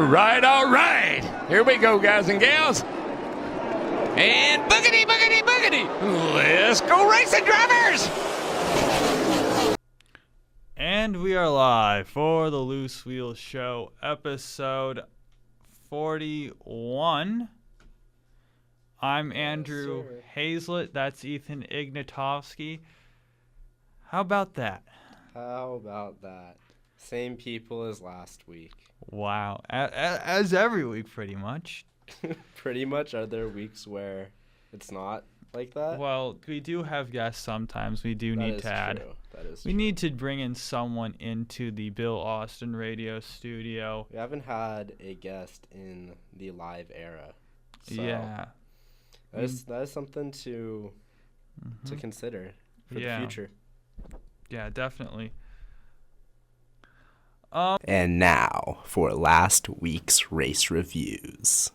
All right. Here we go, guys and gals. And boogity, boogity, boogity. Let's go racing, drivers. And we are live for the Loose Wheels Show, episode 41. I'm Andrew Hazlett. That's Ethan Ignatovsky. How about that? Same people as last week. Wow. As every week, pretty much. Pretty much. Are there weeks where it's not like that? Well, we do have guests sometimes. We do need to add. That is We true. need to bring in someone into the Bill Austin radio studio. We haven't had a guest in the live era. So Yeah. That is something to consider for the future. Yeah, definitely. And now for last week's race reviews.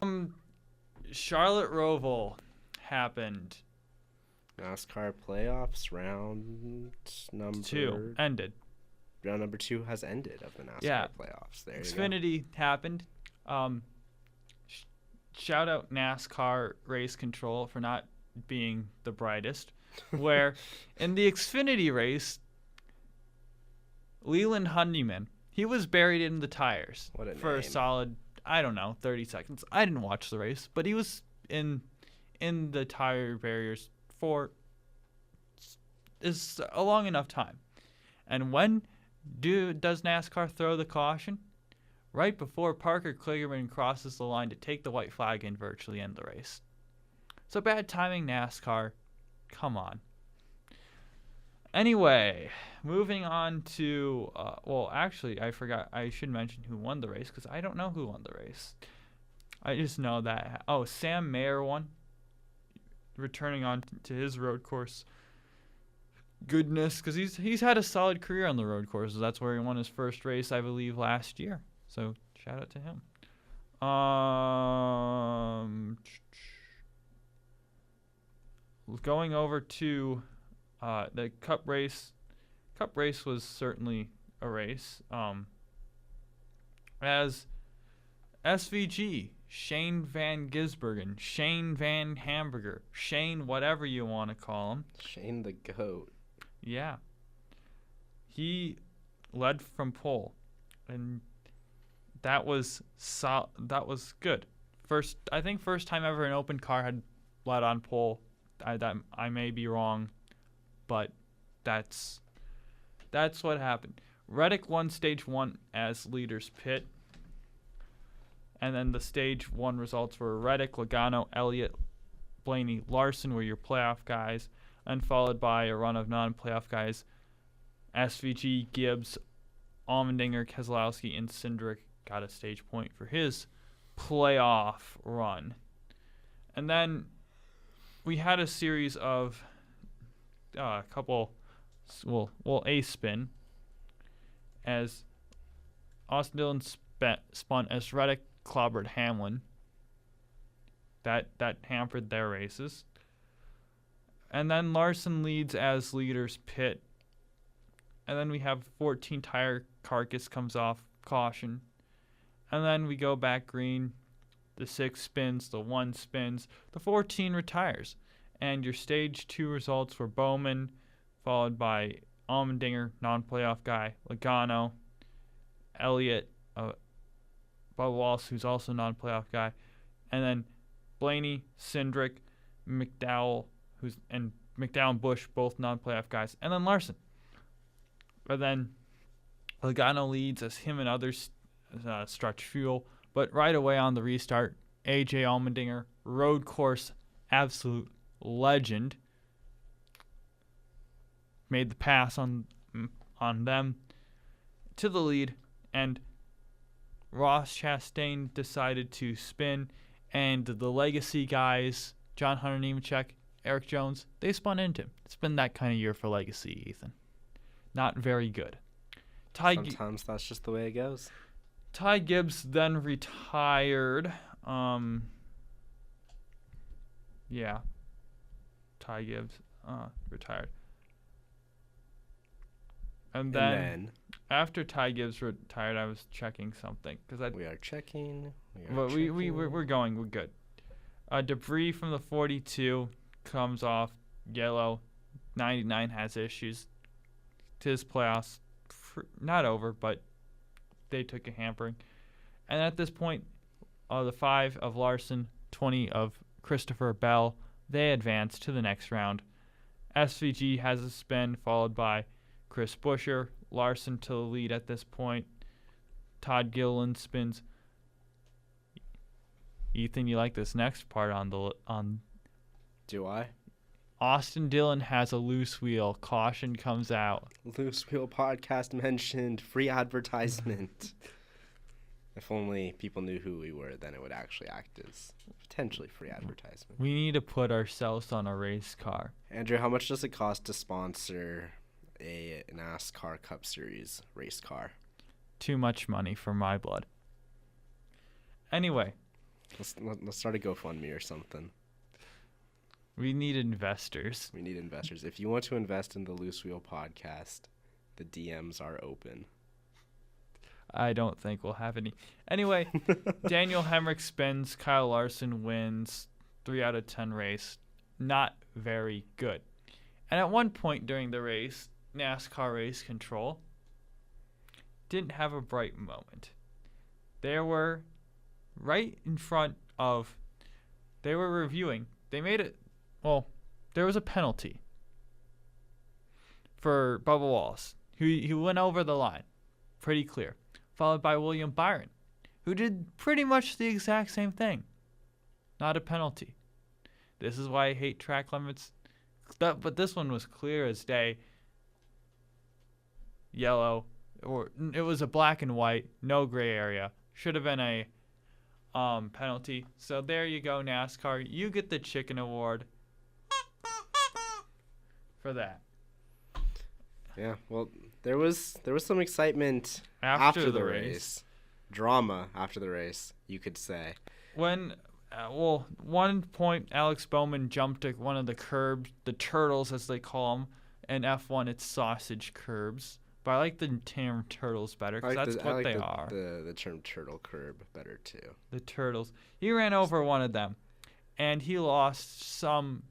Charlotte Roval happened. NASCAR playoffs round number 2 ended. Round number 2 has ended of the NASCAR playoffs. There you go. Xfinity happened. Shout out NASCAR Race Control for not being the brightest. Where in the Xfinity race, Leland Honeyman, he was buried in the tires for a solid, 30 seconds. I didn't watch the race, but he was in the tire barriers for is a long enough time. And when does NASCAR throw the caution? Right before Parker Kligerman crosses the line to take the white flag and virtually end the race. So bad timing, NASCAR. Come on. Anyway, moving on to, I forgot. I should mention who won the race because I don't know who won the race. I just know that, Sam Mayer won, returning on to his road course goodness, because he's had a solid career on the road courses. That's where he won his first race, I believe, last year. So shout out to him. Going over to the Cup race. Cup race was certainly a race. As SVG, Shane Van Gisbergen, Shane Van Hamburger, Shane whatever you want to call him. Shane the GOAT. Yeah. He led from pole, and that was good. First time ever an open car had led on pole. I may be wrong, but that's what happened. Reddick won stage 1 as leaders pit. And then the stage 1 results were Reddick, Logano, Elliott, Blaney, Larson were your playoff guys, and followed by a run of non-playoff guys. SVG, Gibbs, Allmendinger, Keselowski, and Cindric got a stage point for his playoff run. And then we had a series of a spin as Austin Dillon spun as Reddick clobbered Hamlin. That hampered their races. And then Larson leads as leaders pit. And then we have 14 tire carcass comes off caution. And then we go back green. The 6 spins, the 1 spins, the 14 retires. And your stage 2 results were Bowman, followed by Allmendinger, non-playoff guy, Logano, Elliott, Bubba Wallace, who's also non-playoff guy, and then Blaney, Cindric, McDowell, and Busch, both non-playoff guys, and then Larson. But then Logano leads as him and others stretch fuel. But right away on the restart, A.J. Allmendinger, road course absolute legend, made the pass on them to the lead, and Ross Chastain decided to spin, and the legacy guys, John Hunter Nemechek, Eric Jones, they spun into him. It's been that kind of year for legacy, Ethan. Not very good. Sometimes that's just the way it goes. Ty Gibbs then retired. Ty Gibbs retired. And then after Ty Gibbs retired, I was checking something we are checking. We're going. We're good. Debris from the 42 comes off yellow. 99 has issues. His playoffs not over, but they took a hampering. And at this point, the 5 of Larson, 20 of Christopher Bell, they advance to the next round. SVG has a spin, followed by Chris Buescher. Larson to the lead at this point. Todd Gilliland spins. Ethan, you like this next part on? Do I? Austin Dillon has a loose wheel. Caution comes out. Loose wheel podcast mentioned. Free advertisement. If only people knew who we were, then it would actually act as potentially free advertisement. We need to put ourselves on a race car. Andrew, how much does it cost to sponsor a NASCAR Cup Series race car? Too much money for my blood. Anyway. Let's start a GoFundMe or something. We need investors. If you want to invest in the Loose Wheel podcast, the DMs are open. I don't think we'll have any. Anyway, Daniel Hemrick spins. Kyle Larson wins. 3 out of 10 race. Not very good. And at one point during the race, NASCAR Race Control didn't have a bright moment. They were right in front of... They were reviewing. They made it... Well, there was a penalty for Bubba Wallace, who went over the line. Pretty clear. Followed by William Byron, who did pretty much the exact same thing. Not a penalty. This is why I hate track limits. But this one was clear as day. Yellow. Or it was a black and white, no gray area. Should have been a penalty. So there you go, NASCAR. You get the chicken award for that. Yeah, well, there was some excitement after the race. Drama after the race, you could say. When, one point, Alex Bowman jumped at one of the curbs, the turtles as they call them. In F1, it's sausage curbs. But I like the term turtles better because that's what they are. The term turtle curb better too. The turtles. He ran over one of them, and he lost some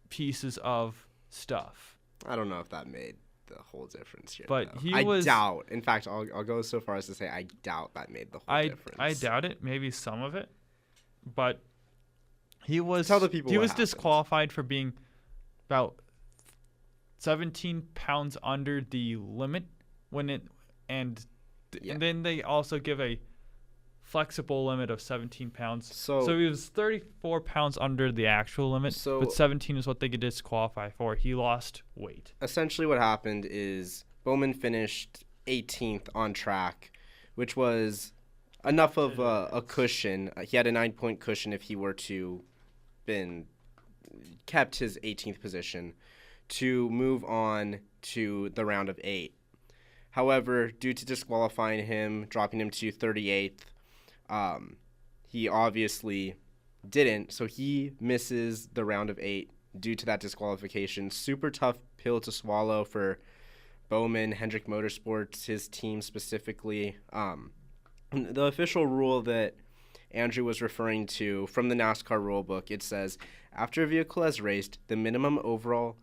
pieces of stuff. I don't know if that made the whole difference here. But though. I doubt. In fact, I'll go so far as to say I doubt that made the whole difference. I doubt it. Maybe some of it, but he was disqualified for being about 17 pounds under the limit and then they also give a flexible limit of 17 pounds. So he was 34 pounds under the actual limit, but 17 is what they could disqualify for. He lost weight. Essentially what happened is Bowman finished 18th on track, which was enough of a cushion. He had a 9-point cushion if he were to kept his 18th position to move on to the round of 8. However, due to disqualifying him, dropping him to 38th, he obviously didn't, so he misses the round of 8 due to that disqualification. Super tough pill to swallow for Bowman, Hendrick Motorsports, his team specifically. The official rule that Andrew was referring to from the NASCAR rulebook, it says, after a vehicle has raced, the minimum overall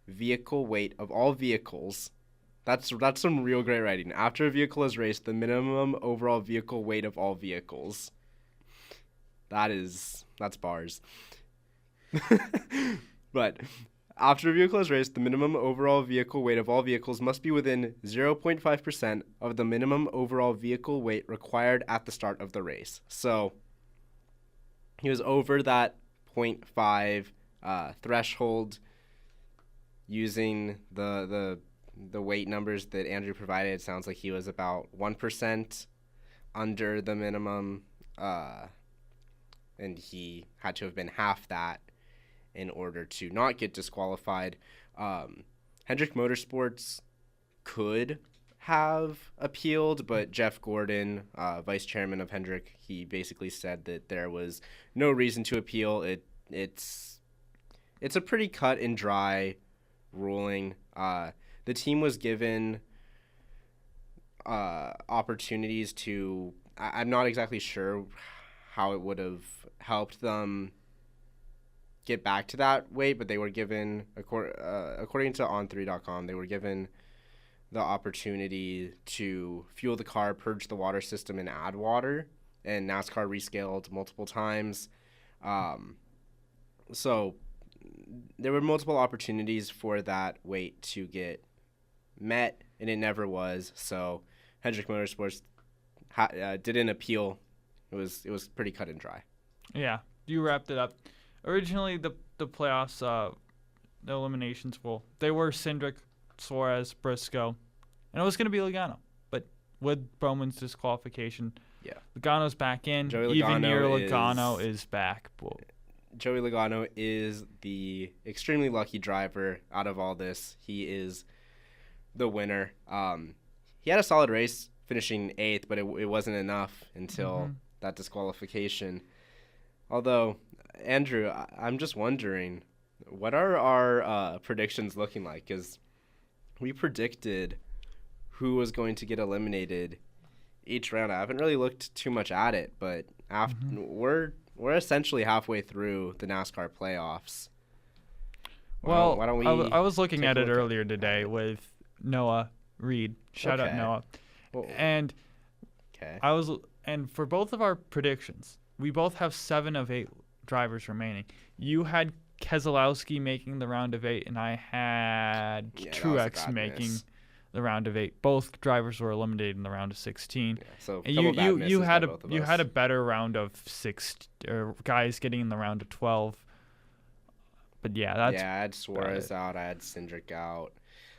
vehicle weight of all vehicles. That's some real great writing. After a vehicle has raced, the minimum overall vehicle weight of all vehicles. That's bars. But after a vehicle has raced, the minimum overall vehicle weight of all vehicles must be within 0.5% of the minimum overall vehicle weight required at the start of the race. So he was over that 0.5 threshold using the weight numbers that Andrew provided. It sounds like he was about 1% under the minimum, and he had to have been half that in order to not get disqualified. Hendrick Motorsports could have appealed, but Jeff Gordon, vice chairman of Hendrick, he basically said that there was no reason to appeal. It's a pretty cut and dry ruling. the team was given opportunities to. I'm not exactly sure how it would have helped them get back to that weight, but they were given, according to on3.com, they were given the opportunity to fuel the car, purge the water system, and add water. And NASCAR rescaled multiple times. So there were multiple opportunities for that weight to get met, and it never was. So Hendrick Motorsports did an appeal. It was pretty cut and dry. Yeah, you wrapped it up. Originally, the playoffs, the eliminations, they were Cindric, Suarez, Briscoe, and it was going to be Logano. But with Bowman's disqualification, Logano's back in. Even year Logano is back. Whoa. Joey Logano is the extremely lucky driver out of all this. He is the winner. He had a solid race, finishing 8th, but it wasn't enough until that disqualification. Although, Andrew, I'm just wondering, what are our predictions looking like? Because we predicted who was going to get eliminated each round. I haven't really looked too much at it, but we're essentially halfway through the NASCAR playoffs. Well, why don't we I was looking at it earlier today with Noah Reed. Shout out Noah. Well, and for both of our predictions, we both have 7 of 8 drivers remaining. You had Keselowski making the round of 8, and I had Truex making the round of 8. Both drivers were eliminated in the round of 16. Yeah, so and you had a better round of 6, or guys getting in the round of 12. But I had Suarez out. I had Cindric out.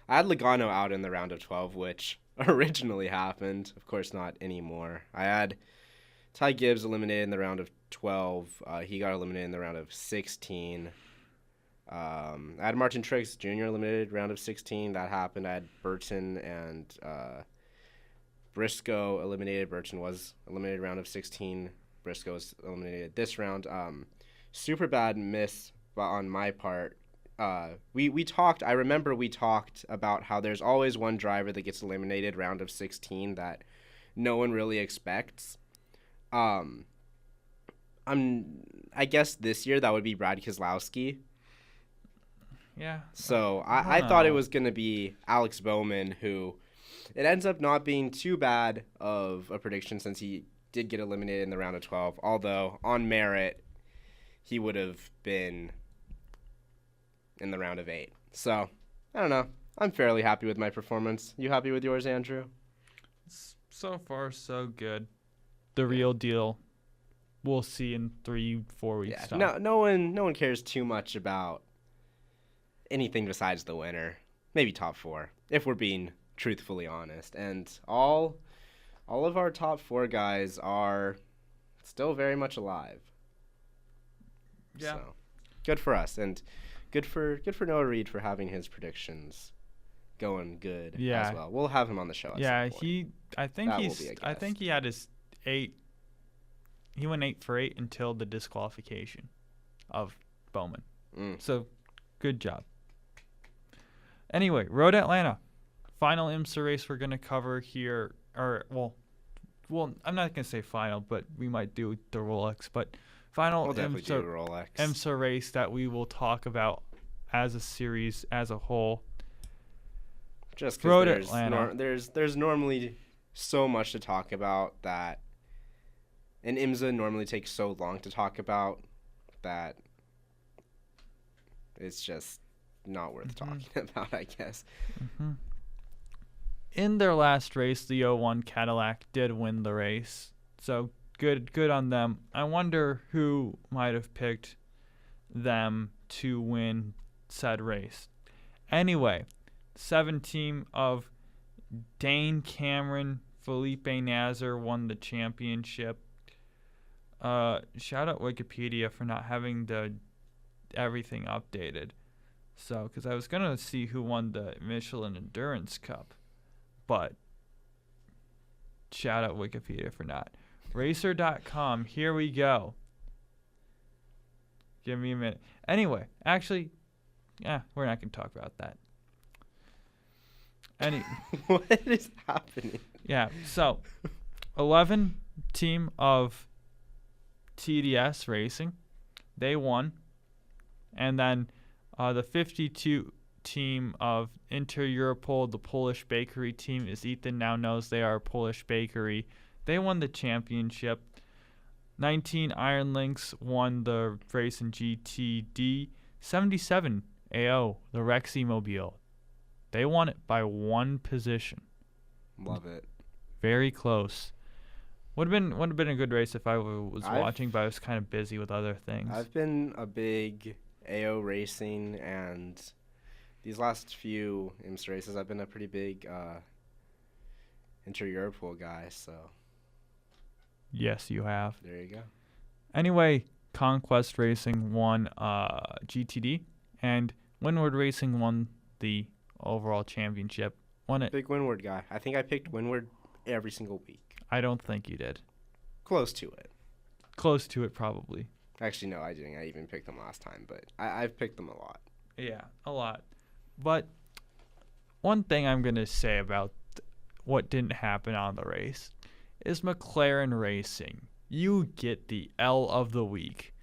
I had Logano out in the round of 12, which originally happened. Of course, not anymore. I had Ty Gibbs eliminated in the round of 12. He got eliminated in the round of 16. I had Martin Truex Jr. eliminated round of 16. That happened. I had Burton and Briscoe eliminated. Burton was eliminated round of 16. Briscoe was eliminated this round. Super bad miss on my part. We talked. I remember we talked about how there's always one driver that gets eliminated round of 16 that no one really expects. I guess this year that would be Brad Keselowski. Yeah. So I thought it was going to be Alex Bowman, who it ends up not being too bad of a prediction since he did get eliminated in the round of 12. Although on merit, he would have been in the round of 8. So I don't know. I'm fairly happy with my performance. You happy with yours, Andrew? So far, so good. The real deal. We'll see in 3-4 weeks. Yeah, no one cares too much about anything besides the winner. Maybe top 4, if we're being truthfully honest. And all of our top 4 guys are still very much alive. Yeah. So good for us, and good for Noah Reed for having his predictions going good as well. We'll have him on the show at some point. I think he had his 8. He went 8 for 8 until the disqualification of Bowman. So, good job. Anyway, Road Atlanta. Final IMSA race we're going to cover here. Well, I'm not going to say final, but we might do the Rolex. But final IMSA race that we will talk about as a series, as a whole. Just because there's normally so much to talk about that and IMSA normally takes so long to talk about that it's just not worth talking about, I guess. In their last race, the 01 Cadillac did win the race. So good on them. I wonder who might have picked them to win said race. Anyway, 7 team of Dane Cameron, Felipe Nasr won the championship. Shout out Wikipedia for not having everything updated. So, because I was going to see who won the Michelin Endurance Cup. But, shout out Wikipedia for not. Racer.com, here we go. Give me a minute. Anyway, actually, we're not going to talk about that. What is happening? Yeah, so 11 team of TDS Racing, they won. And then the 52 team of Inter-Europol, the Polish bakery team, as Ethan now knows they are a Polish bakery. They won the championship. 19 Iron Lynx won the race in GTD. 77 AO, the Rexy Mobile. They won it by one position. Love it. Very close. Would have been a good race if I was watching, but I was kind of busy with other things. I've been a big AO racing, and these last few IMSA races, I've been a pretty big Inter-Europol guy, so Yes, you have. there you go. Anyway, Conquest Racing won GTD, and Windward Racing won the overall championship. Won it. Big Windward guy. I think I picked Windward every single week. I don't think you did. Close to it. Close to it, probably. Actually, no, I didn't. I even picked them last time, but I've picked them a lot. Yeah, a lot. But one thing I'm going to say about what didn't happen on the race is McLaren Racing. You get the L of the week.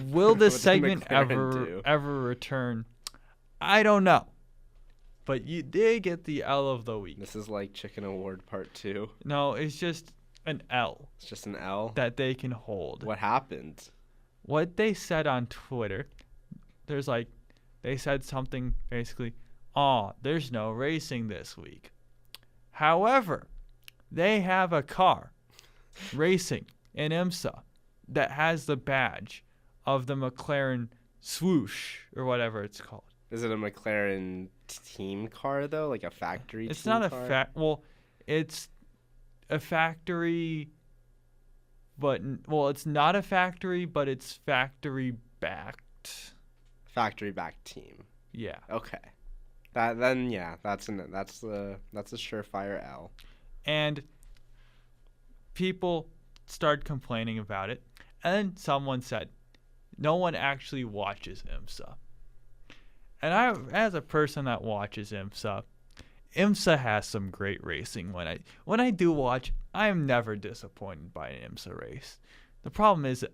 Will this What did segment McLaren ever return? I don't know. But you did get the L of the week. This is like Chicken Award Part 2. No, it's just an L It's just an L. that they can hold. What happened? What they said on Twitter, they said something basically, there's no racing this week. However, they have a car racing in IMSA that has the badge of the McLaren swoosh or whatever it's called. Is it a McLaren team car, though? Like a factory It's team not car? it's a factory, but it's not a factory, but it's factory backed. Factory back team. Yeah. Okay. That's a surefire L. And people started complaining about it, and then someone said, no one actually watches IMSA. And I, as a person that watches IMSA has some great racing. When I do watch, I am never disappointed by an IMSA race. The problem is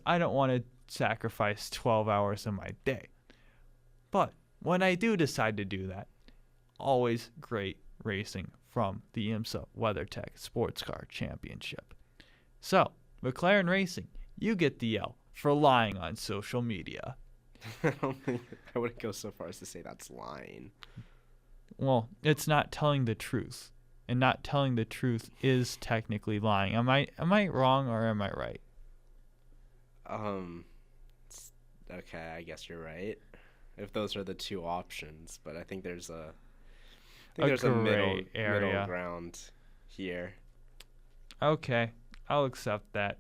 I don't want to sacrifice 12 hours of my day. But when I do decide to do that, always great racing from the IMSA WeatherTech Sports Car Championship. So, McLaren Racing, you get the L for lying on social media. I don't think I wouldn't go so far as to say that's lying. Well, it's not telling the truth. And not telling the truth is technically lying. Am I wrong or am I right? Okay, I guess you're right. If those are the two options, but I think there's a gray middle ground here. Okay, I'll accept that.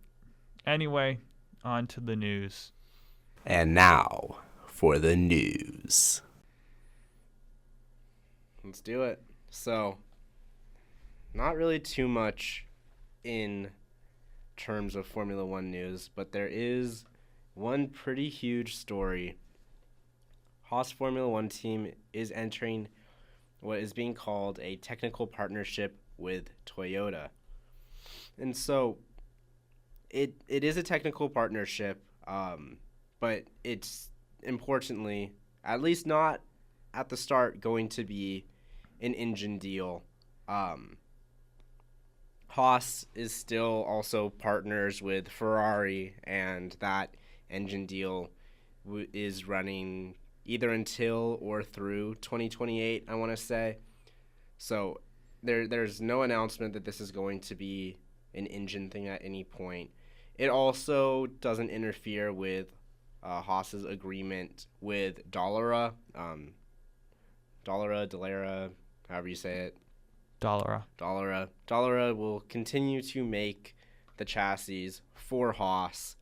Anyway, on to the news. And now for the news. Let's do it. So, not really too much in terms of Formula One news, but there is one pretty huge story. Haas Formula One team is entering what is being called a technical partnership with Toyota. And so, it is a technical partnership, but it's importantly, at least not at the start, going to be an engine deal. Haas is still also partners with Ferrari, and that engine deal is running either until or through 2028, I want to say. So there's no announcement that this is going to be an engine thing at any point. It also doesn't interfere with Haas's agreement with Dallara, however you say it. Dallara. Dallara will continue to make the chassis for Haas.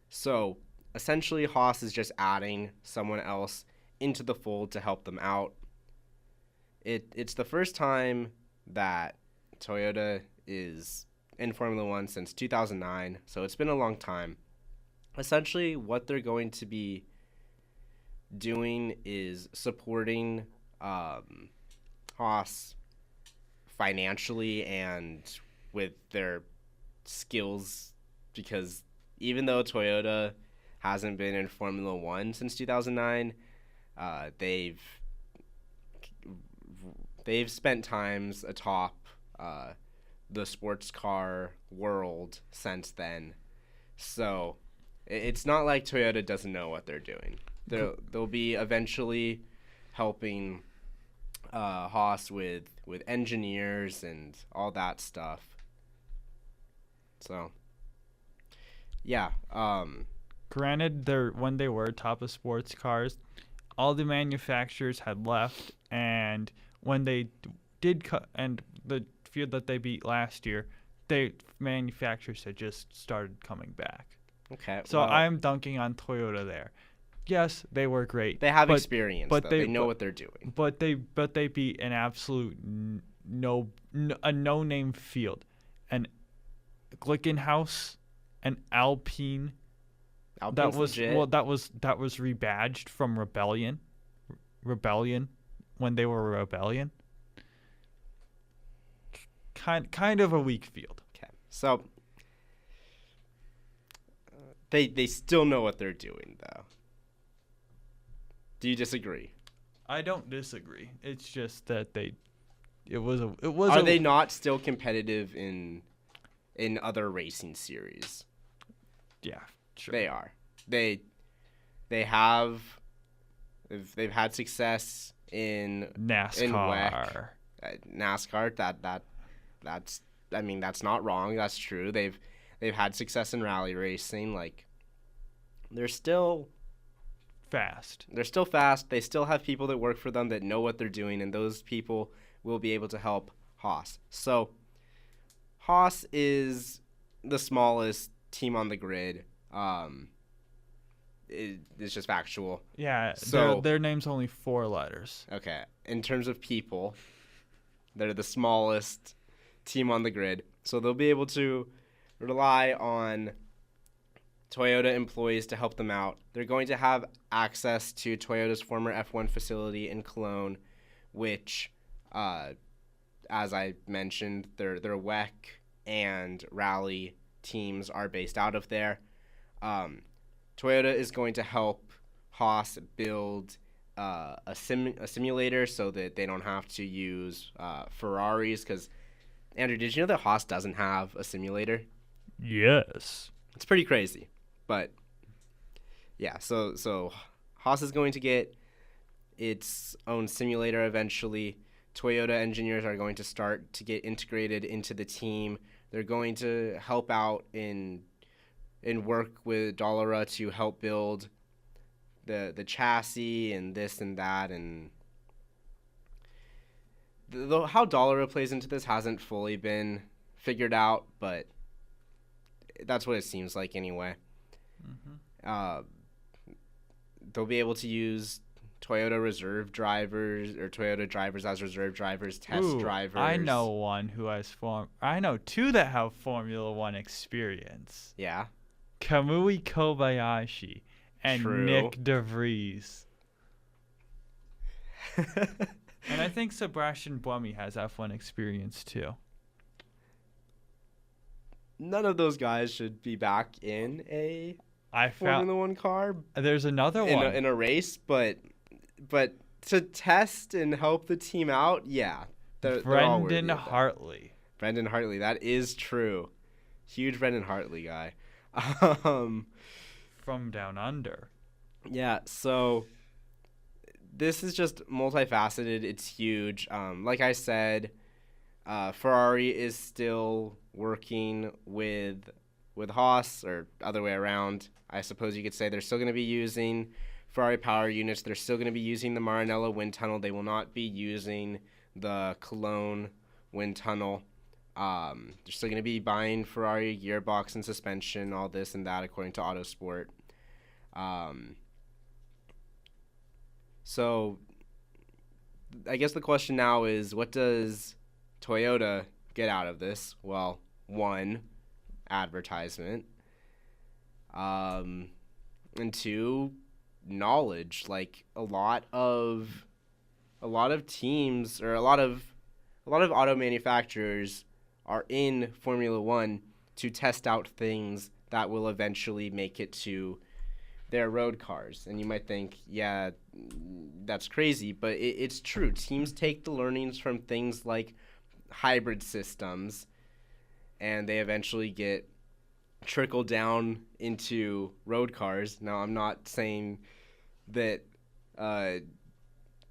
So, essentially, Haas is just adding someone else into the fold to help them out. It's the first time that Toyota is in Formula One since 2009, so it's been a long time. Essentially, what they're going to be doing is supporting Haas financially and with their skills, because even though Toyota hasn't been in Formula One since 2009, they've spent times atop the sports car world since then. So it's not like Toyota doesn't know what they're doing. They'll be eventually helping Haas with engineers and all that stuff. So, yeah. Granted, when they were top of sports cars, all the manufacturers had left, and when they did and the few that they beat last year, manufacturers had just started coming back. Okay. So I'm dunking on Toyota there. Yes, they were great. They have experience, but they know what they're doing. But they beat an absolute no-name field, an Glickenhaus, an Alpine. Alpine's legit. that was rebadged from Rebellion when they were Rebellion. Kind of a weak field. Okay, so they still know what they're doing, though. Do you disagree? I don't disagree. It's just that Are they not still competitive in other racing series? Yeah, sure. They are. They've had success in NASCAR. In WEC. NASCAR. That's not wrong. That's true. They've had success in rally racing. Like, they're still fast. They're still fast. They still have people that work for them that know what they're doing, and those people will be able to help Haas. So, Haas is the smallest team on the grid. It's just factual. Yeah, so their name's only 4 letters. Okay. In terms of people, they're the smallest team on the grid. So they'll be able to rely on Toyota employees to help them out. They're going to have access to Toyota's former F1 facility in Cologne, which, as I mentioned, their WEC and rally teams are based out of there. Toyota is going to help Haas build a simulator so that they don't have to use Ferraris. Because, Andrew, did you know that Haas doesn't have a simulator? Yes. It's pretty crazy. But, yeah, so Haas is going to get its own simulator eventually. Toyota engineers are going to start to get integrated into the team. They're going to help out in work with Dallara to help build the chassis and this and that. And how Dallara plays into this hasn't fully been figured out, but that's what it seems like anyway. Mm-hmm. They'll be able to use Toyota reserve drivers or Toyota drivers as reserve drivers, test drivers. I know two that have Formula One experience. Yeah. Kamui Kobayashi and True. Nick DeVries. And I think Sebastian Buemi has F1 experience too. None of those guys should be back in a Formula One car. There's another one in a race, but to test and help the team out, yeah. Brendan Hartley. Brendan Hartley, that is true. Huge Brendan Hartley guy. From down under. Yeah, so this is just multifaceted. It's huge. Like I said, Ferrari is still working with Haas, or other way around. I suppose you could say they're still going to be using Ferrari power units. They're still going to be using the Maranello wind tunnel. They will not be using the Cologne wind tunnel. They're still going to be buying Ferrari gearbox and suspension, all this and that, according to Autosport. So I guess the question now is, what does Toyota get out of this? Well, 1, advertisement. And 2, knowledge. Like, a lot of a lot of teams or a lot of auto manufacturers are in Formula One to test out things that will eventually make it to their road cars. And you might think, yeah, that's crazy, but it's true. Teams take the learnings from things like hybrid systems, and they eventually get trickled down into road cars. Now, I'm not saying that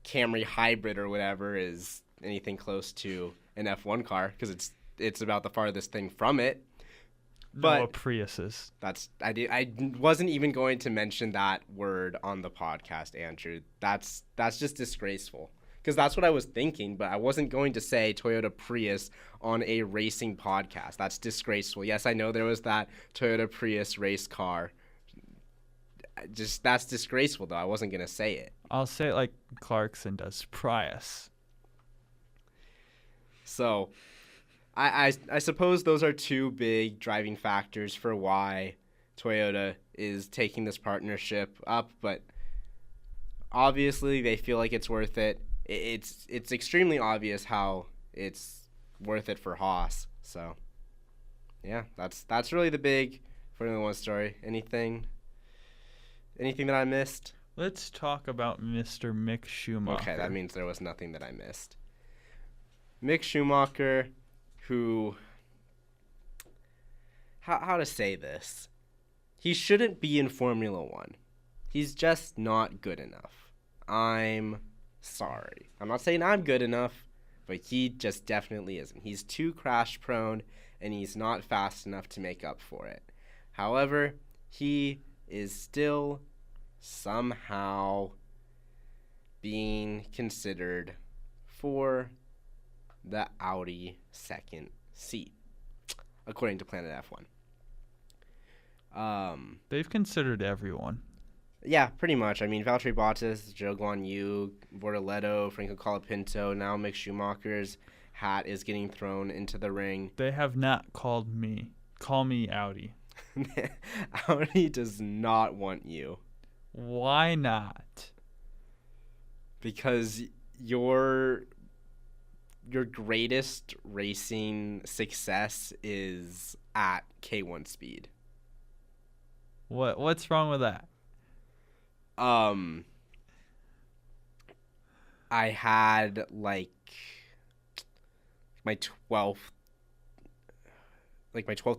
Camry hybrid or whatever is anything close to an F1 car, because it's about the farthest thing from it. No, Priuses. I wasn't even going to mention that word on the podcast, Andrew. That's just disgraceful, because that's what I was thinking, but I wasn't going to say Toyota Prius on a racing podcast. That's disgraceful. Yes, I know there was that Toyota Prius race car. That's disgraceful, though. I wasn't going to say it. I'll say it like Clarkson does, Prius. So I suppose those are two big driving factors for why Toyota is taking this partnership up, but obviously they feel like it's worth it. It's extremely obvious how it's worth it for Haas. So yeah, that's really the big Formula One story. Anything that I missed? Let's talk about Mr. Mick Schumacher. Okay, that means there was nothing that I missed. Mick Schumacher, who, how to say this? He shouldn't be in Formula One. He's just not good enough. I'm sorry. I'm not saying I'm good enough, but he just definitely isn't. He's too crash prone, and he's not fast enough to make up for it. However, he is still somehow being considered for the Audi second seat, according to Planet F1. They've considered everyone. Yeah, pretty much. I mean, Valtteri Bottas, Zhou Guanyu, Bortoleto, Franco Colapinto, now Mick Schumacher's hat is getting thrown into the ring. They have not called me. Call me Audi. Audi does not want you. Why not? Because your greatest racing success is at K1 speed. What's wrong with that? I had like my 12th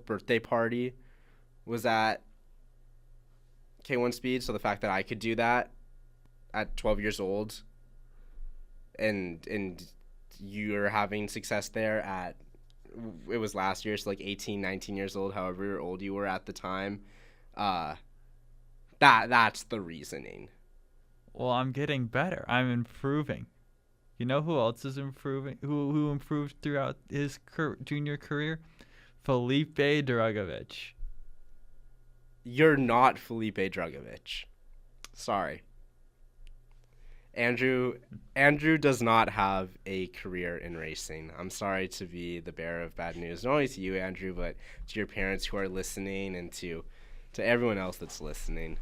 birthday party was at K1 speed, so the fact that I could do that at 12 years old and you're having success there at, it was last year, so like 18, 19 years old, however old you were at the time, that's the reasoning. Well, I'm getting better. I'm improving. You know who else is improving? Who improved throughout his junior career? Felipe Drugovich. You're not Felipe Drugovich. Sorry. Andrew does not have a career in racing. I'm sorry to be the bearer of bad news. Not only to you, Andrew, but to your parents who are listening and to everyone else that's listening.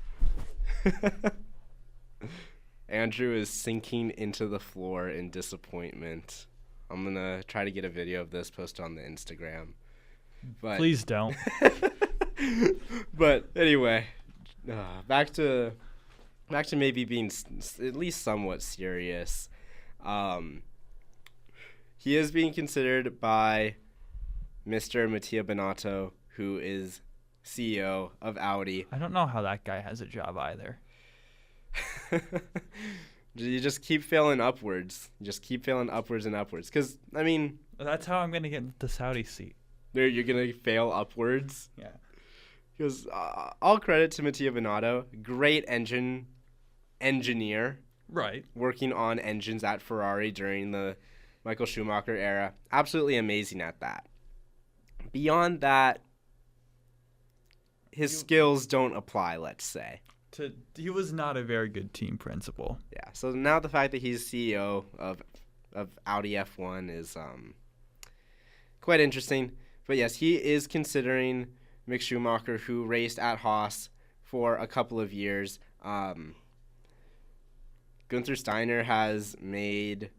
Andrew is sinking into the floor in disappointment. I'm going to try to get a video of this, post on the Instagram. But please don't. But anyway, back to maybe being at least somewhat serious. He is being considered by Mr. Mattia Binotto, who is CEO of Audi. I don't know how that guy has a job either. You just keep failing upwards. You just keep failing upwards and upwards. Because, I mean... That's how I'm going to get the Saudi seat. You're going to fail upwards? Yeah. Because all credit to Mattia Binotto. Great engineer. Right. Working on engines at Ferrari during the Michael Schumacher era. Absolutely amazing at that. Beyond that, his skills don't apply, let's say. He was not a very good team principal. Yeah. So now the fact that he's CEO of Audi F1 is quite interesting. But yes, he is considering Mick Schumacher, who raced at Haas for a couple of years. Gunther Steiner has made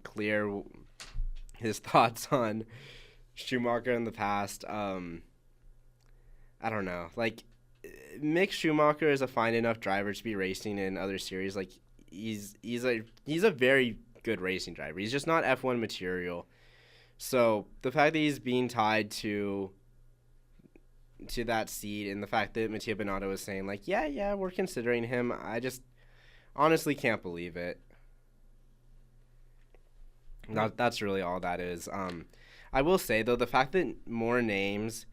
clear his thoughts on Schumacher in the past. I don't know. Like, Mick Schumacher is a fine enough driver to be racing in other series. Like, he's a very good racing driver. He's just not F1 material. So the fact that he's being tied to that seat, and the fact that Mattia Binotto was saying, like, yeah, we're considering him, I just honestly can't believe it. That's really all that is. I will say, though, the fact that more names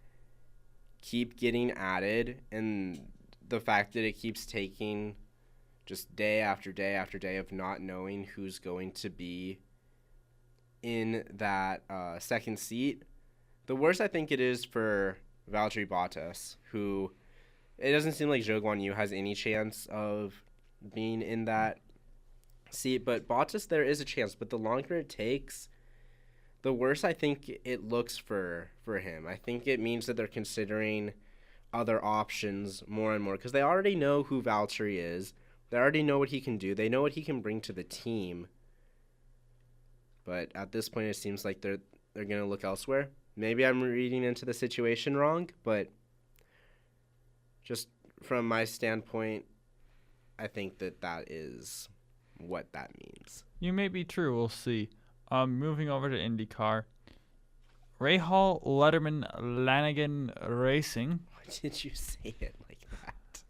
keep getting added, and the fact that it keeps taking just day after day after day of not knowing who's going to be in that second seat, the worse I think it is for Valtteri Bottas, who it doesn't seem like Zhou Guanyu has any chance of being in that seat, but Bottas, there is a chance, but the longer it takes, the worse I think it looks for him. I think it means that they're considering other options more and more, because they already know who Valtteri is. They already know what he can do. They know what he can bring to the team. But at this point, it seems like they're going to look elsewhere. Maybe I'm reading into the situation wrong, but just from my standpoint, I think that is what that means. You may be true. We'll see. Moving over to IndyCar. Rahal Letterman Lanigan Racing. Why did you say it like that?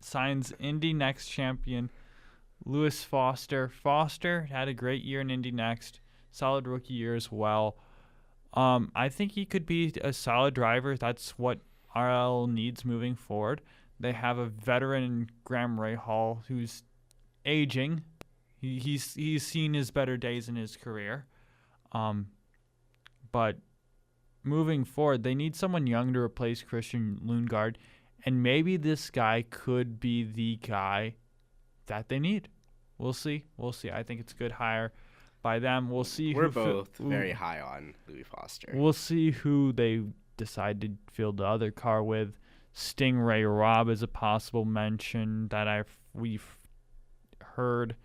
Signs Indy Next champion Louis Foster. Foster had a great year in Indy Next. Solid rookie year as well. I think he could be a solid driver. That's what RL needs moving forward. They have a veteran Graham Rahal who's aging. He's seen his better days in his career. But moving forward, they need someone young to replace Christian Lundgaard, and maybe this guy could be the guy that they need. We'll see. I think it's a good hire by them. We'll see. We're both very high on Louis Foster. We'll see who they decide to fill the other car with. Stingray Robb is a possible mention that we've heard.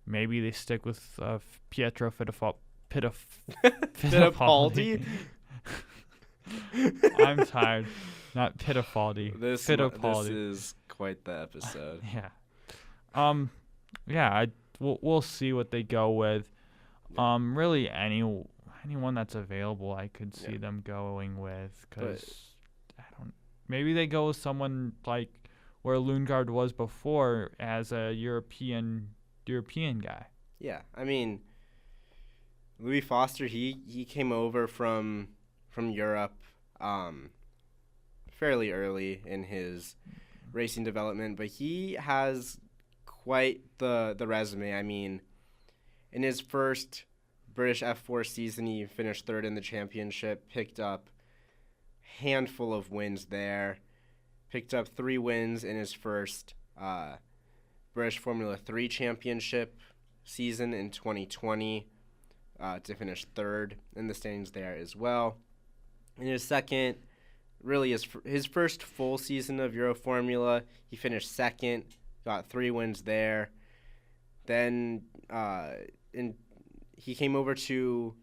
Maybe they stick with Pietro Fittipaldi. I'm tired. Not Fittipaldi. This is quite the episode. Yeah. We'll see what they go with. Really anyone that's available, I could see them going with, because maybe they go with someone like where Lundgaard was before as a European guy. Yeah, I mean, Louis Foster, he came over from Europe fairly early in his racing development, but he has quite the resume. I mean, in his first British F4 season, he finished third in the championship, picked up a handful of wins there, picked up 3 wins in his first British Formula 3 championship season in 2020 to finish third in the standings there as well. In his second, really his first full season of Euro Formula, he finished second, got 3 wins there. Then he came over to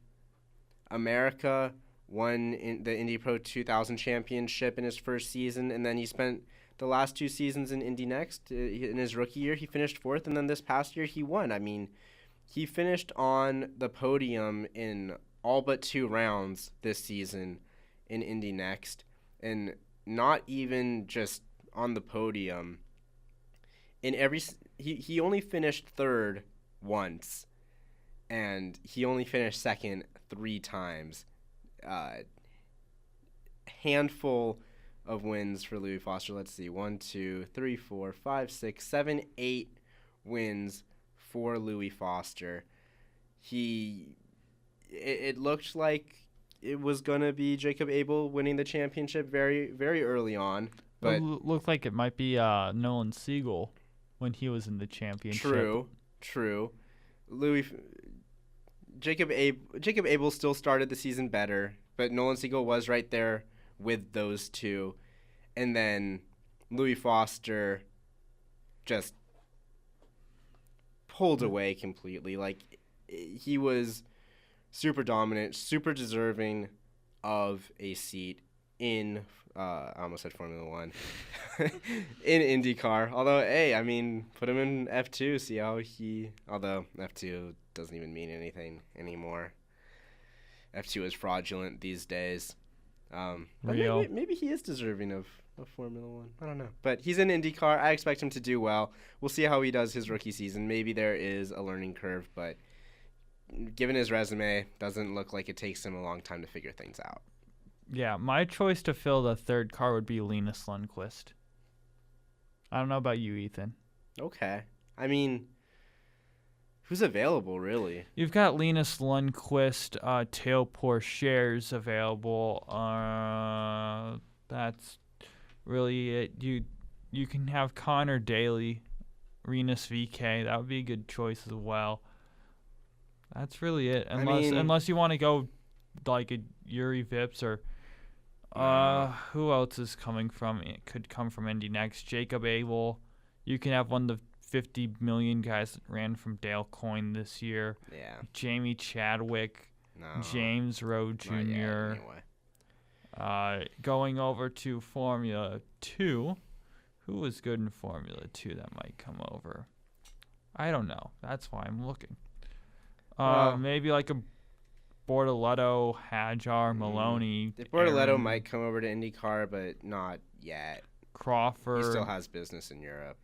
America, won in the Indy Pro 2000 championship in his first season, and then he spent the last 2 seasons in Indy Next. In his rookie year, he finished 4th, and then this past year, he won. I mean, he finished on the podium in all but 2 rounds this season in Indy Next, and not even just on the podium. He only finished 3rd once, and he only finished 2nd 3 times. Handful of wins for Louis Foster. Let's see, 1, 2, 3, 4, 5, 6, 7, 8 wins for Louis Foster. It looked like it was gonna be Jacob Abel winning the championship very, very early on, but it looked like it might be Nolan Siegel when he was in the championship. True. Jacob Abel still started the season better, but Nolan Siegel was right there with those two. And then Louis Foster just pulled away completely. Like, he was super dominant, super deserving of a seat in I almost said Formula One in IndyCar. Although, hey, I mean, put him in F2, see how he. Although F2 doesn't even mean anything anymore. F2 is fraudulent these days. But Real. maybe he is deserving of Formula One. I don't know. But he's in IndyCar. I expect him to do well. We'll see how he does his rookie season. Maybe there is a learning curve, but given his resume, doesn't look like it takes him a long time to figure things out. Yeah, my choice to fill the third car would be Linus Lundqvist. I don't know about you, Ethan. Okay. I mean, who's available, really? You've got Linus Lundqvist, Teo Pourchaire's available. That's really it. You can have Connor Daly, Renus VK. That would be a good choice as well. That's really it. Unless you want to go like a Yuri Vips or who else is coming from? It could come from Indy next. Jacob Abel. You can have one of the 50 million guys that ran from Dale Coyne this year. Yeah. Jamie Chadwick. No. James Rowe Jr. Not yet, anyway. Going over to Formula 2. Who was good in Formula 2 that might come over? I don't know. That's why I'm looking. Maybe like a Bortoletto, Hajar, Maloney. Bortoletto might come over to IndyCar, but not yet. Crawford. He still has business in Europe.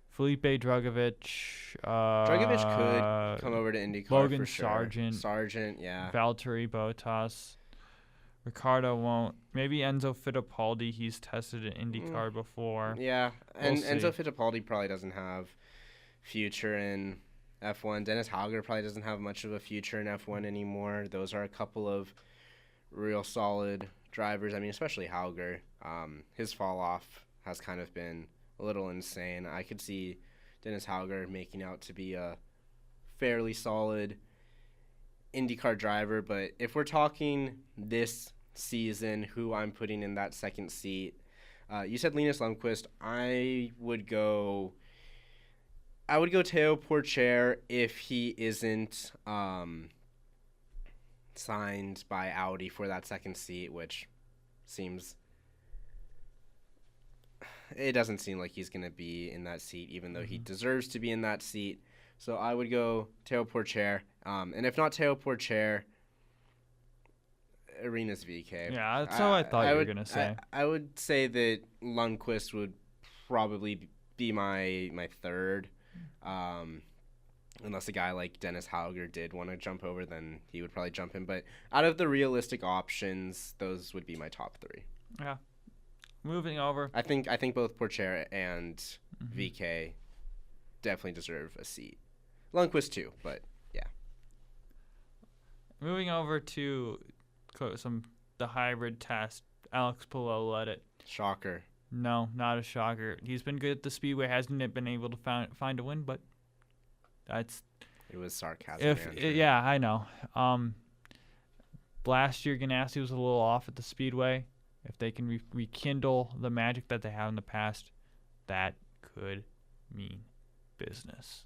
Felipe Drugovich. Drugovich could come over to IndyCar Logan for sure. Sargent, yeah. Valtteri Bottas. Ricardo won't. Maybe Enzo Fittipaldi. He's tested at IndyCar before. Yeah, and We'll Enzo Fittipaldi probably doesn't have future in F1. Dennis Hauger probably doesn't have much of a future in F1 anymore. Those are a couple of real solid drivers. I mean, especially Hauger. His fall off has kind of been a little insane. I could see Dennis Hauger making out to be a fairly solid IndyCar driver, but if we're talking this season, who I'm putting in that second seat, you said Linus Lundqvist. I would go Teo Pourchaire if he isn't signed by Audi for that second seat, which it doesn't seem like he's going to be in that seat, even though he deserves to be in that seat. So I would go Teo Pourchaire. And if not Teo Pourchaire, Arenas VK. Yeah, that's what I thought you were going to say. I would say that Lundqvist would probably be my third. Unless a guy like Dennis Hauger did want to jump over, then he would probably jump in. But out of the realistic options, those would be my top three. Yeah. Moving over. I think both Pourchaire and VK definitely deserve a seat. Lundqvist too, but yeah. Moving over to the hybrid test. Alex Palou led it. Shocker. No, not a shocker. He's been good at the Speedway. Hasn't been able to find a win, but it was sarcasm. Yeah, I know. Last year Ganassi was a little off at the Speedway. If they can rekindle the magic that they have in the past, that could mean business.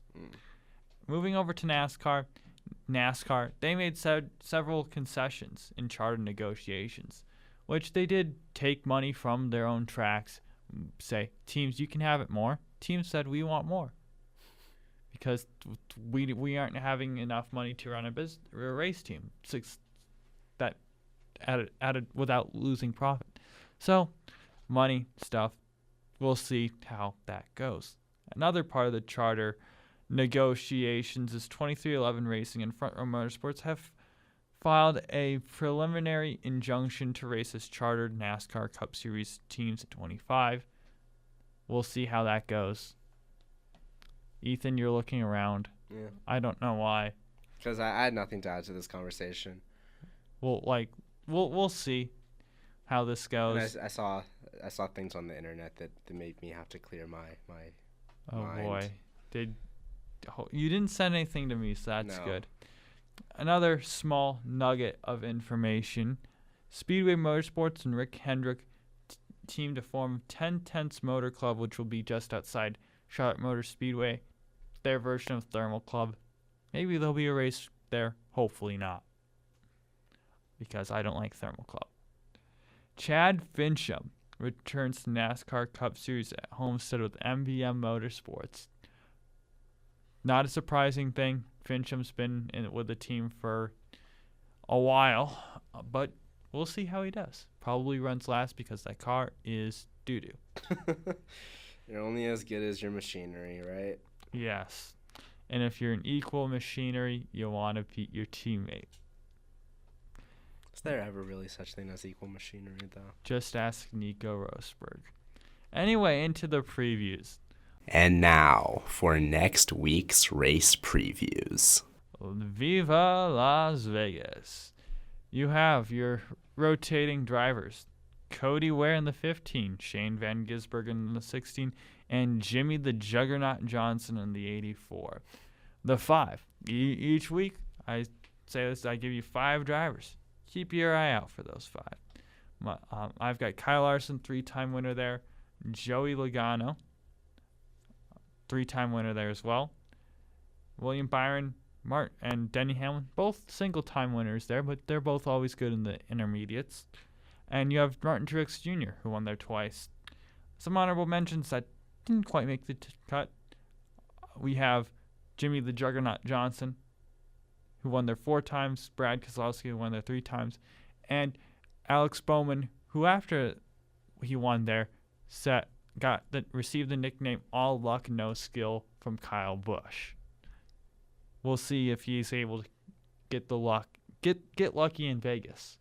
Moving over to NASCAR, they made several concessions in charter negotiations, which they did take money from their own tracks, say, teams, you can have it more. Teams said, we want more because we aren't having enough money to run a race team that added without losing profit. So, money stuff, we'll see how that goes. Another part of the charter negotiations is 2311 Racing and Front Row Motorsports have filed a preliminary injunction to race as chartered NASCAR Cup Series teams at 25. We'll see how that goes. Ethan, you're looking around. Yeah. I don't know why. Because I had nothing to add to this conversation. We'll see how this goes. And I saw things on the internet that made me have to clear my oh mind. Boy, you didn't send anything to me, so that's No. good. Another small nugget of information: Speedway Motorsports and Rick Hendrick team to form 10 Tenths Motor Club, which will be just outside Charlotte Motor Speedway. their version of Thermal Club. Maybe there'll be a race there. Hopefully not, because I don't like Thermal Club. Chad Fincham returns to NASCAR Cup Series at Homestead with MVM Motorsports. Not a surprising thing. Fincham's been with the team for a while, but we'll see how he does. Probably runs last because that car is doo-doo. You're only as good as your machinery, right? Yes. And if you're an equal machinery, you want to beat your teammate. Is there ever really such thing as equal machinery, though? Just ask Nico Rosberg. Anyway, into the previews. And now for next week's race previews. Viva Las Vegas. You have your rotating drivers. Cody Ware in the 15, Shane Van Gisbergen in the 16, and Jimmy the Juggernaut Johnson in the 84. The 5. Each week, I say this, I give you 5 drivers. Keep your eye out for those 5. I've got Kyle Larson, 3-time winner there. Joey Logano, 3-time winner there as well. William Byron, Martin, and Denny Hamlin, both single-time winners there, but they're both always good in the intermediates. And you have Martin Truex Jr., who won there twice. Some honorable mentions that didn't quite make the cut. We have Jimmy the Juggernaut Johnson, who won there 4 times. Brad Keselowski, who won there 3 times. And Alex Bowman, who after he won there, received the nickname All Luck, No Skill from Kyle Busch. We'll see if he's able to get lucky in Vegas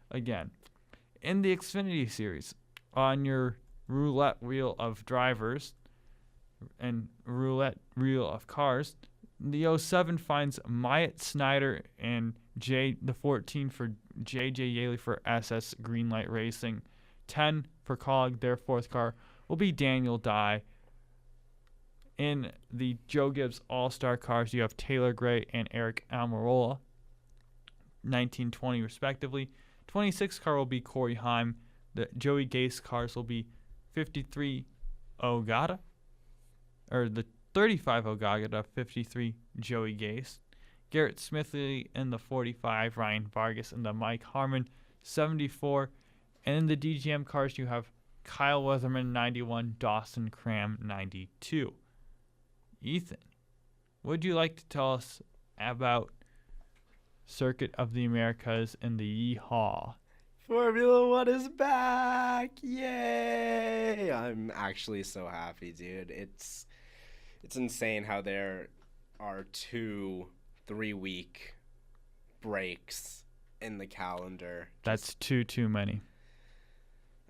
again. In the Xfinity Series, on your roulette wheel of drivers and roulette wheel of cars, the 07 finds Myatt Snyder and the 14 for J.J. Yaley for SS Greenlight Racing. 10 for Cog, their 4th car, will be Daniel Dye. In the Joe Gibbs All-Star cars, you have Taylor Gray and Eric Almirola, 19-20 respectively. 26 car will be Corey Heim. The Joey Gase cars will be 53 Ogata, or the 35 Ogata, 53 Joey Gase. Garrett Smithley in the 45, Ryan Vargas in the Mike Harmon 74. And in the DGM cars, you have Kyle Weatherman 91, Dawson Cram 92. Ethan, would you like to tell us about Circuit of the Americas and the Yeehaw? Formula One is back! Yay! I'm actually so happy, dude. It's insane how there are 2 3-week breaks in the calendar. That's too many.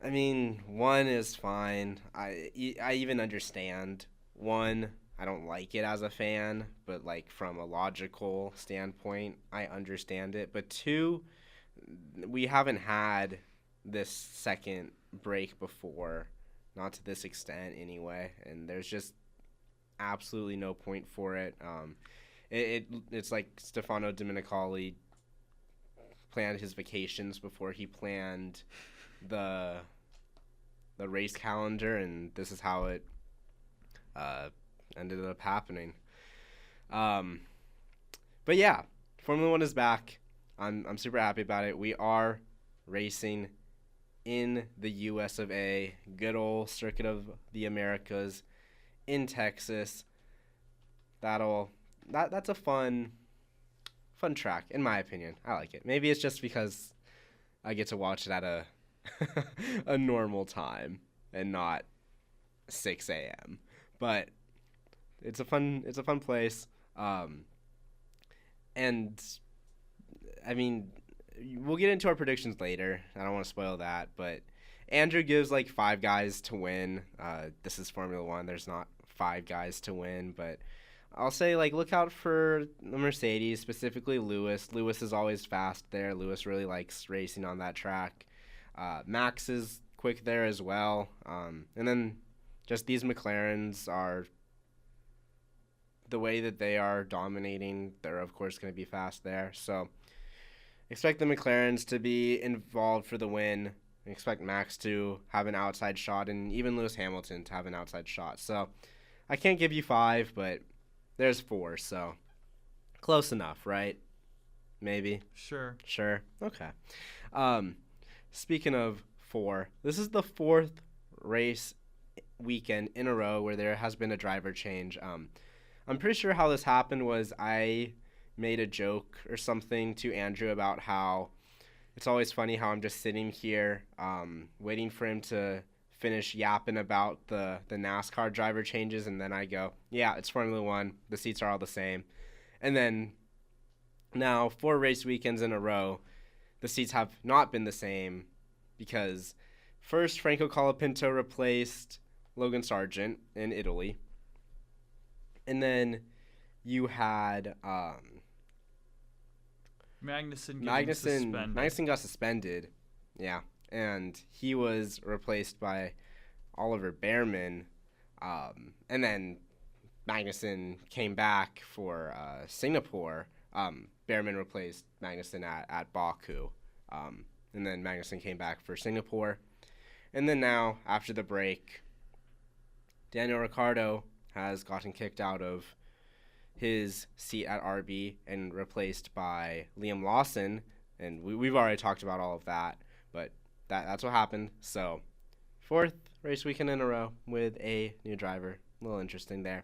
I mean, 1 is fine. I even understand. 1, I don't like it as a fan, but like from a logical standpoint, I understand it. But 2, we haven't had this second break before, not to this extent anyway, and there's just absolutely no point for it. It's like Stefano Domenicali planned his vacations before he planned the race calendar, and this is how it ended up happening. But yeah, Formula One is back. I'm super happy about it. We are racing in the US of A, good old Circuit of the Americas in Texas. That's a fun track, in my opinion. I like it. Maybe it's just because I get to watch it at a normal time and not 6 a.m. But it's a fun place. And I mean, we'll get into our predictions later. I don't want to spoil that, but Andrew gives like 5 guys to win. This is Formula One. There's not 5 guys to win, but I'll say like look out for the Mercedes, specifically Lewis. Lewis is always fast there. Lewis really likes racing on that track. Max is quick there as well. And then just these McLarens are the way that they are dominating. They're of course going to be fast there. So expect the McLarens to be involved for the win. Expect Max to have an outside shot, and even Lewis Hamilton to have an outside shot. So I can't give you 5, but there's 4, so close enough, right? Maybe. Sure. Sure. Okay. Speaking of 4, this is the 4th race weekend in a row where there has been a driver change. I'm pretty sure how this happened was I made a joke or something to Andrew about how it's always funny how I'm just sitting here waiting for him to finish yapping about the NASCAR driver changes, and then I go, yeah, it's Formula 1. The seats are all the same. And then now 4 race weekends in a row, the seats have not been the same because first Franco Colapinto replaced Logan Sargent in Italy. And then you had Magnussen got suspended. Yeah. And he was replaced by Oliver Behrman. And then Magnussen came back for Singapore. Behrman replaced Magnussen at Baku. And then Magnussen came back for Singapore. And then now, after the break, Daniel Ricciardo has gotten kicked out of his seat at RB and replaced by Liam Lawson. And we've already talked about all of that, but that's what happened. So 4th race weekend in a row with a new driver. A little interesting there.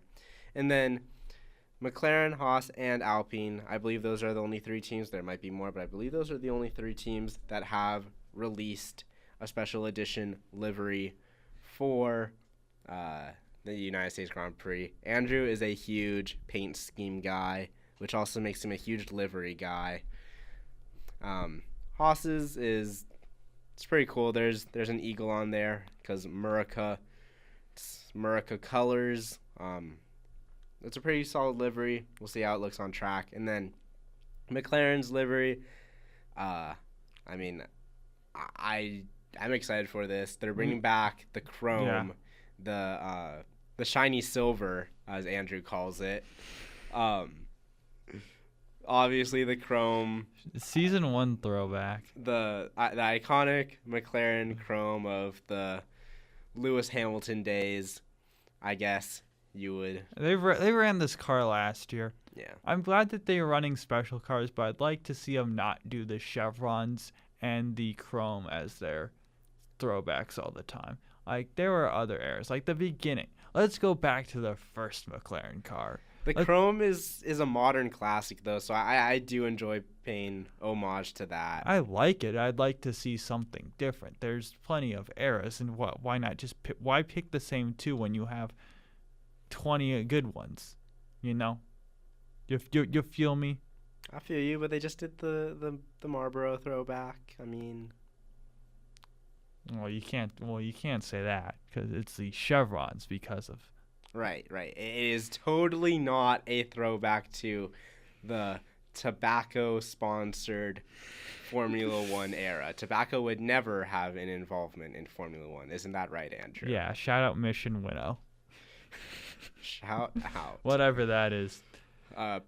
And then McLaren, Haas, and Alpine. I believe those are the only 3 teams. There might be more, but I believe those are the only 3 teams that have released a special edition livery for the United States Grand Prix. Andrew is a huge paint scheme guy, which also makes him a huge livery guy. Haas's it's pretty cool. There's an eagle on there because Murica colors. It's a pretty solid livery. We'll see how it looks on track. And then McLaren's livery. I'm excited for this. They're bringing back the chrome, the shiny silver, as Andrew calls it. Obviously the chrome. Season 1 throwback. The iconic McLaren chrome of the Lewis Hamilton days, I guess you would. They ran this car last year. Yeah. I'm glad that they are running special cars, but I'd like to see them not do the chevrons and the chrome as their throwbacks all the time. Like, there were other eras, like the beginning. Let's go back to the first McLaren car. The chrome is a modern classic, though, so I do enjoy paying homage to that. I like it. I'd like to see something different. There's plenty of eras, and why not just why pick the same 2 when you have 20 good ones? You know, you feel me? I feel you, but they just did the Marlboro throwback. I mean, well, you can't say that because it's the chevrons because of. Right. It is totally not a throwback to the tobacco-sponsored Formula 1 era. Tobacco would never have an involvement in Formula 1. Isn't that right, Andrew? Yeah, shout out Mission Winnow. Shout out. Whatever that is.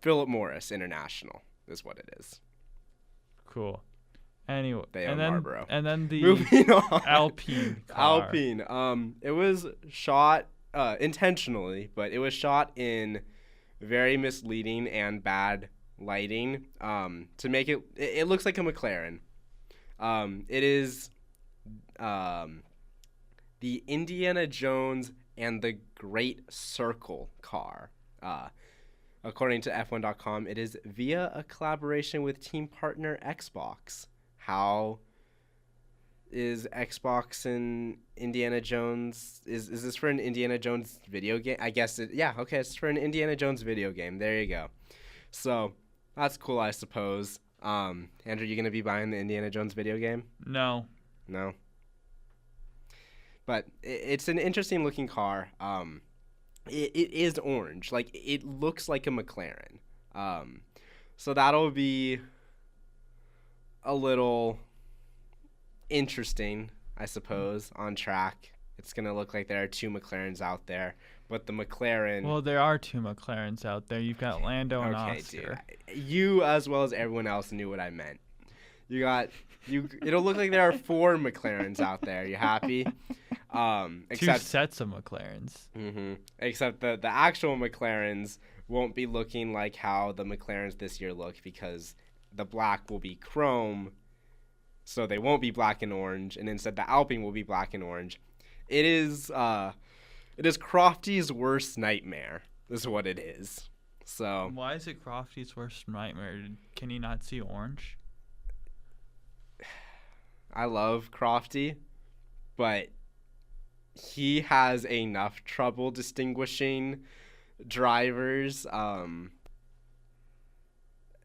Philip Morris International is what it is. Cool. Anyway, they own Marlboro. And then the moving on. Alpine car. Alpine. It was shot intentionally, but it was shot in very misleading and bad lighting to make it looks like a McLaren. It is the Indiana Jones and the Great Circle car. According to F1.com, it is via a collaboration with team partner Xbox. How is Xbox and Indiana Jones? Is this for an Indiana Jones video game? I guess it's for an Indiana Jones video game. There you go. So that's cool, I suppose. Andrew, you gonna be buying the Indiana Jones video game? No. But it's an interesting looking car. It is orange. Like, it looks like a McLaren. So that'll be a little interesting, I suppose, on track. It's going to look like there are 2 McLarens out there, but the McLaren... Well, there are 2 McLarens out there. You've got Lando and Oscar. Dude. You, as well as everyone else, knew what I meant. It'll look like there are 4 McLarens out there. You happy? 2 sets of McLarens. Mm-hmm. Except the actual McLarens won't be looking like how the McLarens this year look, because the black will be chrome, so they won't be black and orange, and instead the Alpine will be black and orange. It is Crofty's worst nightmare, is what it is. So why is it Crofty's worst nightmare? Can he not see orange? I love Crofty, but he has enough trouble distinguishing drivers,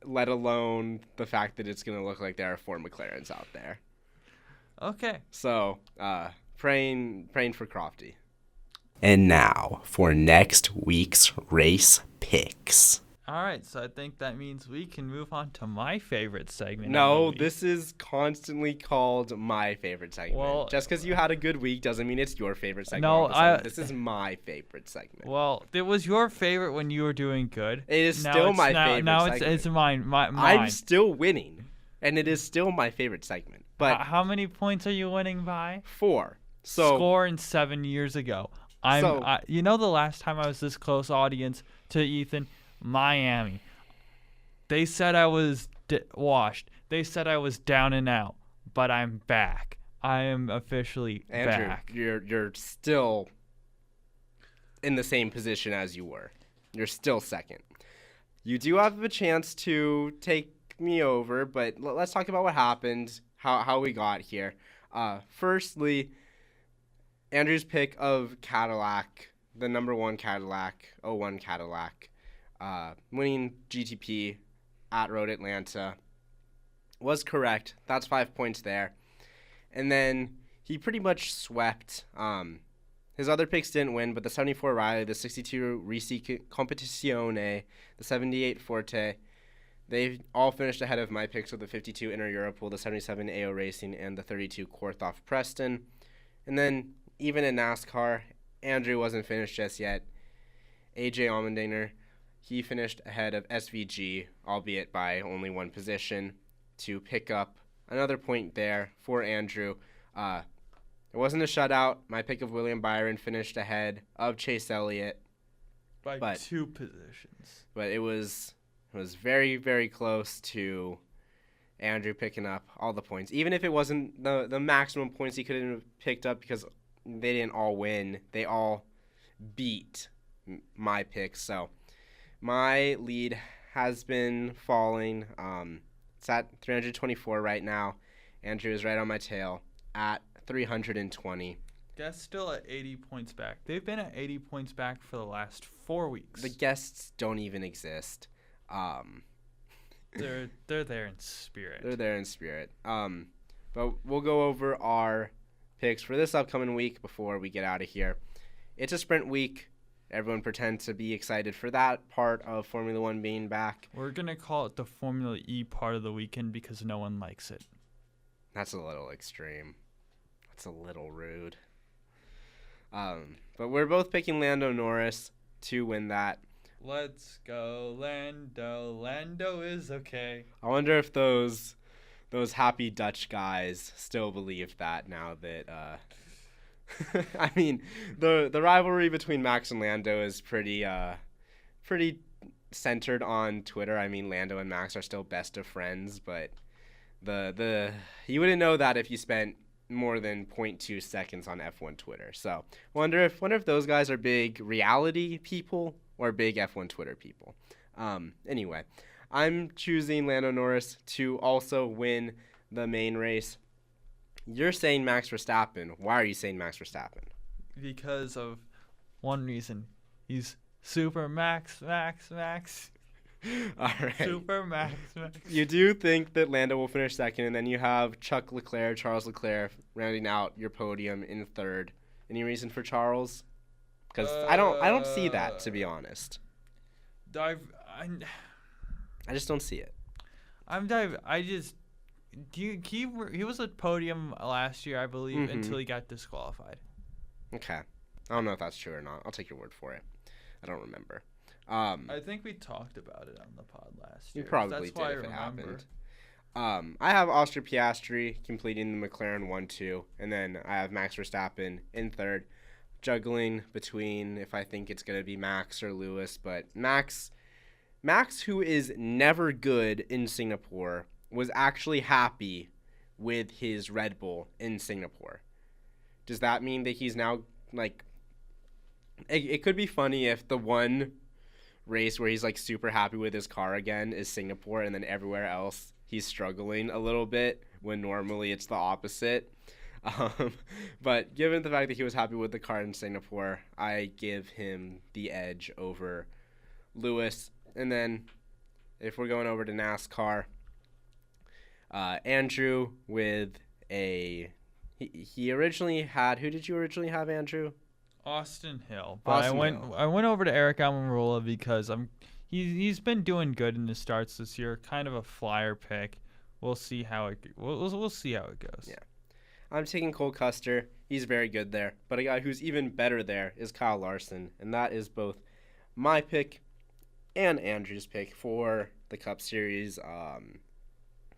let alone the fact that it's going to look like there are 4 McLarens out there. Okay. So, praying for Crofty. And now for next week's race picks. All right, so I think that means we can move on to my favorite segment. No, this is constantly called my favorite segment. Well, just because you had a good week doesn't mean it's your favorite segment. No, this is my favorite segment. Well, it was your favorite when you were doing good. It is still my favorite segment. Now it's mine. I'm still winning, and it is still my favorite segment. But how many points are you winning by? 4. So score in 7 years ago. You know, the last time I was this close, audience, to Ethan, Miami. They said I was washed. They said I was down and out, but I'm back. I am officially back. You're still in the same position as you were. You're still second. You do have a chance to take me over, but let's talk about what happened, how we got here. Firstly, Andrew's pick of Cadillac, the number 1 Cadillac, 01 Cadillac, winning GTP at Road Atlanta, was correct. That's 5 points there. And then he pretty much swept. His other picks didn't win, but the 74 Riley, the 62 Risi Competizione, the 78 Forte, they all finished ahead of my picks with the 52 Inter Europool, the 77 AO Racing, and the 32 Korthoff Preston. And then even in NASCAR, Andrew wasn't finished just yet. AJ Allmendinger, he finished ahead of SVG, albeit by only 1 position, to pick up another point there for Andrew. It wasn't a shutout. My pick of William Byron finished ahead of Chase Elliott by 2 positions. But it was very, very close to Andrew picking up all the points. Even if it wasn't the maximum points he could have picked up, because they didn't all win. They all beat my picks. So my lead has been falling. It's at 324 right now. Andrew is right on my tail at 320. Guests still at 80 points back. They've been at 80 points back for the last 4 weeks. The guests don't even exist. They're there in spirit. They're there in spirit. But we'll go over our picks for this upcoming week before we get out of here. It's a sprint week. Everyone pretend to be excited for that part of Formula One being back. We're going to call it the Formula E part of the weekend because no one likes it. That's a little extreme. That's a little rude. But we're both picking Lando Norris to win that. Let's go, Lando. Lando is okay. I wonder if those happy Dutch guys still believe that now that I mean, the rivalry between Max and Lando is pretty centered on Twitter. I mean, Lando and Max are still best of friends, but the you wouldn't know that if you spent more than 0.2 seconds on F1 Twitter. So wonder if those guys are big reality people or big F1 Twitter people. Anyway, I'm choosing Lando Norris to also win the main race. You're saying Max Verstappen. Why are you saying Max Verstappen? Because of one reason. He's Super Max. All right. Super Max. You do think that Lando will finish second, and then you have Chuck Leclerc, Charles Leclerc, rounding out your podium in third. Any reason for Charles? Because I don't see that, to be honest. I just don't see it. He was at podium last year, I believe, until he got disqualified. Okay. I don't know if that's true or not. I'll take your word for it. I don't remember. I think we talked about it on the pod last year. You probably did if it happened. I have Oscar Piastri completing the McLaren 1-2, and then I have Max Verstappen in third, juggling between if I think it's going to be Max or Lewis. But Max Max, who is never good in Singapore, was actually happy with his Red Bull in Singapore. Does that mean that he's now, like, it could be funny if the one race where he's, like, super happy with his car again is Singapore, and then everywhere else he's struggling a little bit when normally it's the opposite. But given the fact that he was happy with the car in Singapore, I give him the edge over Louis. And then if we're going over to NASCAR, Andrew with he originally had, who did you originally have, Andrew? Austin Hill. But I went over to Eric Almirola because he's been doing good in the starts this year. Kind of a flyer pick. We'll see how it we'll see how it goes. Yeah. I'm taking Cole Custer. He's very good there. But a guy who's even better there is Kyle Larson. And that is both my pick and Andrew's pick for the Cup Series.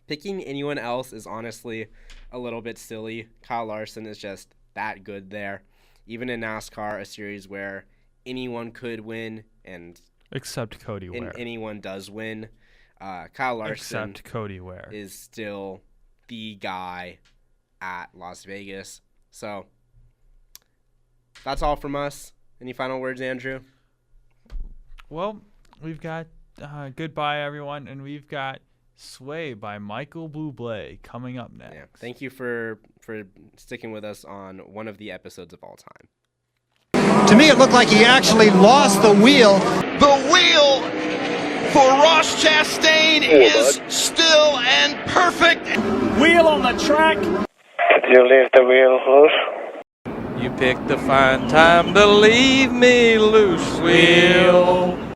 Picking anyone else is honestly a little bit silly. Kyle Larson is just that good there. Even in NASCAR, a series where anyone could win and except Cody Ware. Anyone does win. Kyle Larson except Cody Ware is still the guy at Las Vegas. So that's all from us. Any final words, Andrew? Well, we've got Goodbye Everyone, and we've got Sway by Michael Bublé coming up next. Yeah. Thank you for sticking with us on one of the episodes of all time. To me, it looked like he actually lost the wheel. The wheel for Ross Chastain is still and perfect. Wheel on the track. Did you leave the wheel loose? You picked the fine time to leave me loose, wheel.